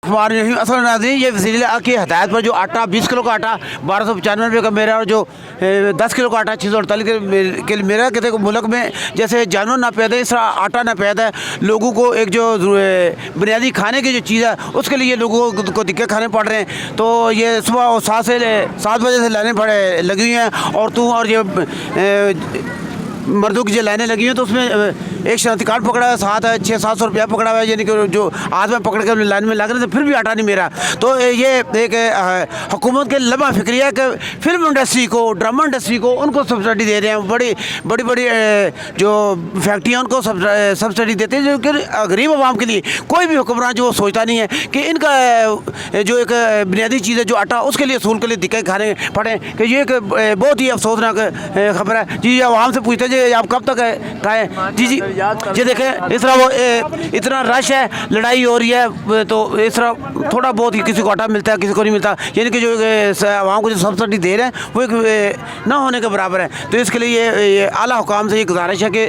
हमारे असल नाज़रीन, ये वज़ीर की हदायत पर जो आटा 20 किलो का आटा 1295 रुपये का मेरा, और जो 10 किलो का आटा 648 के मेरा, कहते मुल्क में जैसे जानवर ना पैदा है इस तरह आटा ना पैदा है। लोगों को एक जो बुनियादी खाने की जो चीज़ है उसके लिए लोगों को दिक्कत खाने पड़ रहे हैं। तो ये सुबह 7 बजे से लाइनें लगी हुई हैं, और ये मर्दों की जो लाइनें लगी हैं, तो उसमें एक शनाख्ती कार्ड पकड़ा है, साथ है 600-700 रुपया पकड़ा हुआ है, यानी कि जो आज में पकड़ कर लाइन में लग रहे थे फिर भी आटा नहीं मेरा। तो ये एक हुकूमत के लबा फिक्री है कि फिल्म इंडस्ट्री को, ड्रामा इंडस्ट्री को उनको सब्सिडी दे रहे हैं, बड़ी जो फैक्ट्रियाँ उनको सब्सिडी देते हैं, जो कि गरीब आवाम के लिए कोई भी हुक्मरान जो सोचता नहीं है कि इनका जो एक बुनियादी चीज़ है जो आटा, उसके लिए असूल के लिए दिक्कत खाने पड़े, कि ये एक बहुत ही अफसोसनाक खबर है। जी आवाम से पूछते जी आप कब तक खाएँ? जी देखें इस तरह वो इतना रश है, लड़ाई हो रही है, तो इस तरह थोड़ा बहुत ही किसी को आटा मिलता है, किसी को नहीं मिलता, यानी कि जो आवाम को जो सब्सिडी दे रहे हैं वो एक ना होने के बराबर है। तो इसके लिए ये आला हुकाम से ये गुजारिश है कि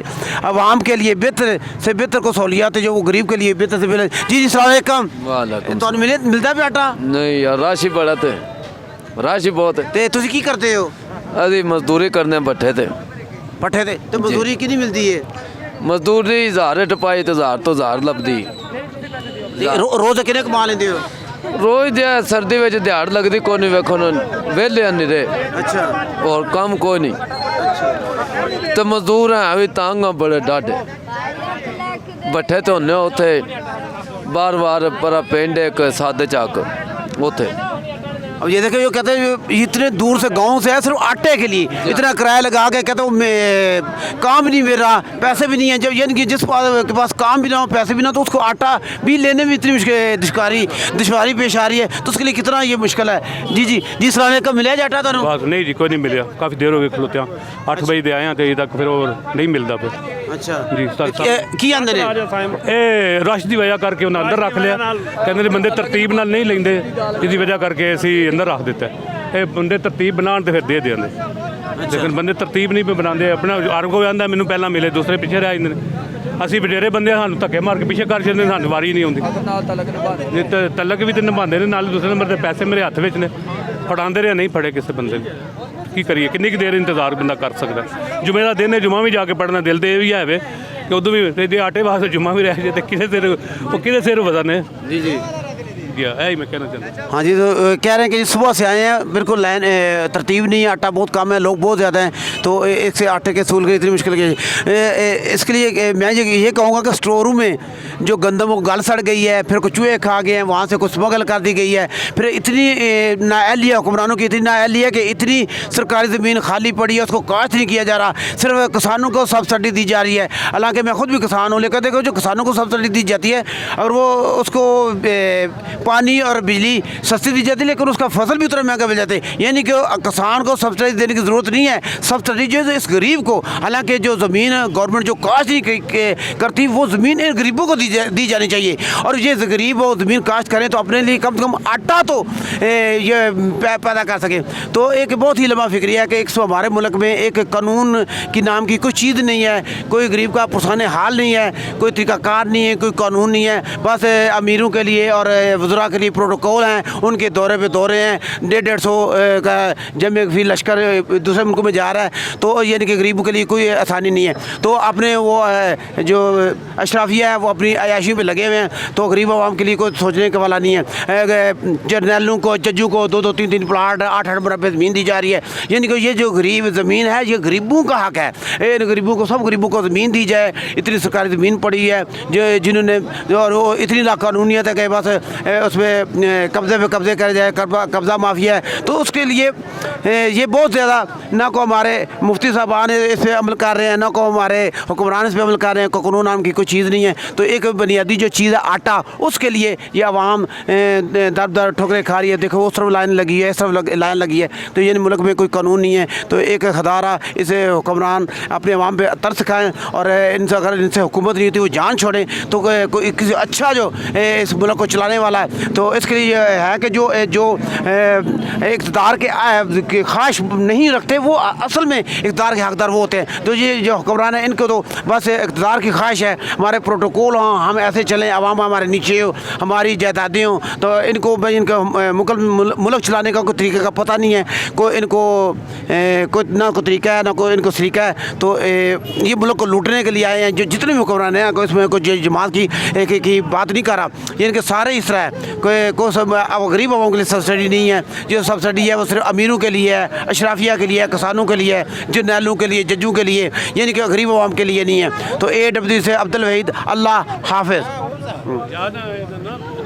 आवाम के लिए बेहतर से बेहतर को सहूलियात जो वो गरीब के लिए बेहतर से बेहतर। जी सलाम अलैकुम। तो मिलता भी आटा नहीं यार, राशि बड़ा थे, राशि बहुत है। तो तुम की करते हो? अभी मजदूरी करने पट्ठे थे तो मजदूरी की नहीं मिलती है? मजदूरी 1000 टपाई तो 1000 लभदी। रोज़ कितने कमा लेंदे हो? रोज दिया सर्दी में दिहाड़ लगती कोई नहीं, वेखो वेले नहीं रहे। अच्छा। और काम कोई नहीं। तो मजदूर हैं अभी तंग बड़े डाढ़े बट्ठे तो होने उथे बार पर पिंड एक सादे चाक उथे। अब ये देखो, जो कहते हैं इतने दूर से गांव से है सिर्फ आटे के लिए, इतना किराया लगा के, कहते हो काम भी नहीं मिल रहा, पैसे भी नहीं है। जब यानी कि जिस के पास काम भी ना हो, पैसे भी ना, तो उसको आटा भी लेने में इतनी दुश्वारी पेश आ रही है, तो उसके लिए कितना ये मुश्किल है। जी सलाम का मिले आटा तो नहीं जी, कोई नहीं मिले, काफ़ी देर हो गई खलोते 8 बजे दे आए हैं, तो अजे तक फिर नहीं मिलता फिर। अच्छा जी की आंदे ने ਇਹ ਰਸ਼ ਦੀ ਵਜ੍ਹਾ ਕਰਕੇ ਉਹਨਾਂ ਅੰਦਰ ਰੱਖ ਲਿਆ, ਕਹਿੰਦੇ ਨੇ ਬੰਦੇ ਤਰਤੀਬ ਨਾਲ ਨਹੀਂ ਲੈਂਦੇ, ਜਿਹਦੀ ਵਜ੍ਹਾ ਕਰਕੇ ਅਸੀਂ ਅੰਦਰ ਰੱਖ ਦਿੱਤਾ। ਇਹ ਬੰਦੇ ਤਰਤੀਬ ਬਣਾਉਣ ਤੇ ਫਿਰ ਦੇ ਦਿੰਦੇ, ਲੇਕਿਨ ਬੰਦੇ ਤਰਤੀਬ ਨਹੀਂ ਬਣਾਉਂਦੇ। ਆਪਣਾ ਹਰ ਕੋਈ ਆਂਦਾ ਮੈਨੂੰ ਪਹਿਲਾਂ ਮਿਲੇ, ਦੂਸਰੇ ਪਿੱਛੇ ਰਹਿ ਜਾਂਦੇ ਨੇ। ਅਸੀਂ ਵਡੇਰੇ ਬੰਦੇ, ਸਾਨੂੰ ਧੱਕੇ ਮਾਰ ਕੇ ਪਿੱਛੇ ਕਰ ਜਾਂਦੇ ਨੇ, ਸਾਨੂੰ ਵਾਰੀ ਨਹੀਂ ਆਉਂਦੀ। ਜੇ ਤਲਕ ਵੀ ਤੇ ਨਿਭਾਉਂਦੇ ਨੇ, ਨਾਲ ਦੂਸਰੇ ਨੰਬਰ ਤੇ ਪੈਸੇ ਮੇਰੇ ਹੱਥ ਵਿੱਚ ਨੇ, ਫੜਾਉਂਦੇ ਰਹੇ ਨਹੀਂ ਫੜੇ ਕਿਸੇ ਬੰਦੇ ਨੇ। ਕੀ ਕਰੀਏ, ਕਿੰਨੀ ਕੁ ਦੇਰ ਇੰਤਜ਼ਾਰ ਬੰਦਾ ਕਰ ਸਕਦਾ? ਜੁਮੇ ਦਾ ਦਿਨ ਹੈ, ਜੁਮਾ ਵੀ ਜਾ ਕੇ ਪੜ੍ਹਨਾ ਦਿਲ ਤੇ ਇਹ ਵੀ ਹੈ ਕਿ ਉਦੋਂ ਵੀ ਜੇ ਆਟੇ ਵਾਸਤੇ ਜੁਮਾ ਵੀ ਰਹਿ ਜੇ ਤੇ ਕਿਸੇ ਸਿਰ ਉਹ ਕਿਹਦੇ ਸਿਰ ਵਜ਼ਨ है। जी यही मैं कहना चाहता हूँ। हाँ जी, तो कह रहे हैं कि सुबह से आए हैं, बिल्कुल लाइन तरतीब नहीं है, आटा बहुत कम है, लोग बहुत ज़्यादा हैं, तो एक से आटे के सूल की इतनी मुश्किल की। इसके लिए मैं ये कहूँगा कि स्टोर रूम में जो गंदम वो गल सड़ गई है, फिर कुछ चूहे खा गए हैं, वहाँ से कुछ स्मगल कर दी गई है, फिर इतनी नाअहली है हुक्मरानों की, इतनी नाअहली है कि इतनी सरकारी ज़मीन खाली पड़ी है, उसको काश्त नहीं किया जा रहा, सिर्फ किसानों को सब्सिडी दी जा रही है। हालाँकि मैं खुद भी किसान हूँ, लेकिन देखो जो किसानों को सब्सिडी दी जाती है और वो उसको पानी और बिजली सस्ती दी जाती है, लेकिन उसका फसल भी उतना महंगा मिल जाता है। यानी कि किसान को सब्सिडी देने की ज़रूरत नहीं है, सब्सिडी जो है इस गरीब को, हालांकि जो ज़मीन गवर्नमेंट जो काश्त नहीं करती वो ज़मीन इन गरीबों को दी जानी चाहिए। और ये गरीब वो ज़मीन काश्त करें तो अपने लिए कम से कम आटा तो ये पैदा कर सकें। तो एक बहुत ही लंबा फिक्री है कि एक हमारे मुल्क में एक कानून की नाम की कोई चीज़ नहीं है, कोई गरीब का पुरसाने हाल नहीं है, कोई तरीक़ाकार नहीं है, कोई कानून नहीं है। बस अमीरों के लिए और वज़रा के लिए प्रोटोकॉल हैं, उनके दौरे पे दौरे हैं, 150 का जब एक भी लश्कर दूसरे मुल्क में जा रहा है, तो यानी कि गरीबों के लिए कोई आसानी नहीं है। तो अपने वो जो अशराफिया है वो अपनी अयाशियों पे लगे हुए हैं, तो गरीब आवाम के लिए कोई सोचने का वाला नहीं है। जर्नलों को, जज्जों को 2-2, 3-3 प्लाट 8-8 मुरब्बे ज़मीन दी जा रही है। यानी कि ये जो गरीब ज़मीन है ये गरीबों का हक़ है, इन गरीबों को, सब गरीबों को ज़मीन दी जाए। इतनी सरकारी ज़मीन पड़ी है जो जिन्होंने, और वो इतनी लाकानूनियत है कि बस उसमें कब्ज़े कर जाए, कब्ज़ा माफिया है। तो उसके लिए ये बहुत ज़्यादा ना को हमारे मुफ्ती साहबान इस पर अमल कर रहे हैं, ना को हमारे हुक्मरान इस पर अमल कर रहे हैं। कानून नाम की कोई चीज़ नहीं है। तो एक बुनियादी जो चीज़ है आटा, उसके लिए ये आवाम दर ठोकरें खा रही है। देखो उस तरफ लाइन लगी है, इस तरफ लाइन लगी है, तो ये मुल्क में कोई कानून नहीं है। तो एक खदारा इसे हुक्मरान अपने आवाम पर तरस खाएँ, और इनसे अगर इनसे हुकूमत नहीं होती वो जान छोड़ें, तो कोई किसी अच्छा जो इस मुल्क को चलाने वाला है तो इसके लिए ये है कि जो जो इक़्तिदार के ख्वाहिश नहीं रखते वो असल में इक़्तिदार के हकदार वो होते हैं। तो ये जो हुक्मरान है इनको तो बस इक़्तिदार की ख्वाहिश है, हमारे प्रोटोकॉल हों, हम ऐसे चलें, अवाम हमारे नीचे हो, हमारी जायदादें हों। तो इनको इनका मुल्क चलाने का कोई तरीके का पता नहीं है, कोई इनको कोई ना कोई तरीका है ना कोई इनको सलीका है। तो ये मुल्क को लूटने के लिए आए हैं जो जितने भी हुक्मरान हैं। कोई इसमें कोई जमात की बात नहीं कर रहा, ये इनके सारे इस तरह है। कोई सब गरीब आवाम के लिए सब्सिडी नहीं है, जो सब्सिडी है वो सिर्फ अमीरों के लिए है, अशराफिया के लिए है, किसानों के लिए है, जर्नैलों के लिए, जजों के लिए, यानी कि गरीब आवाम के लिए नहीं है। तो AWD से अब्दुल वहीद, अल्लाह हाफिज़।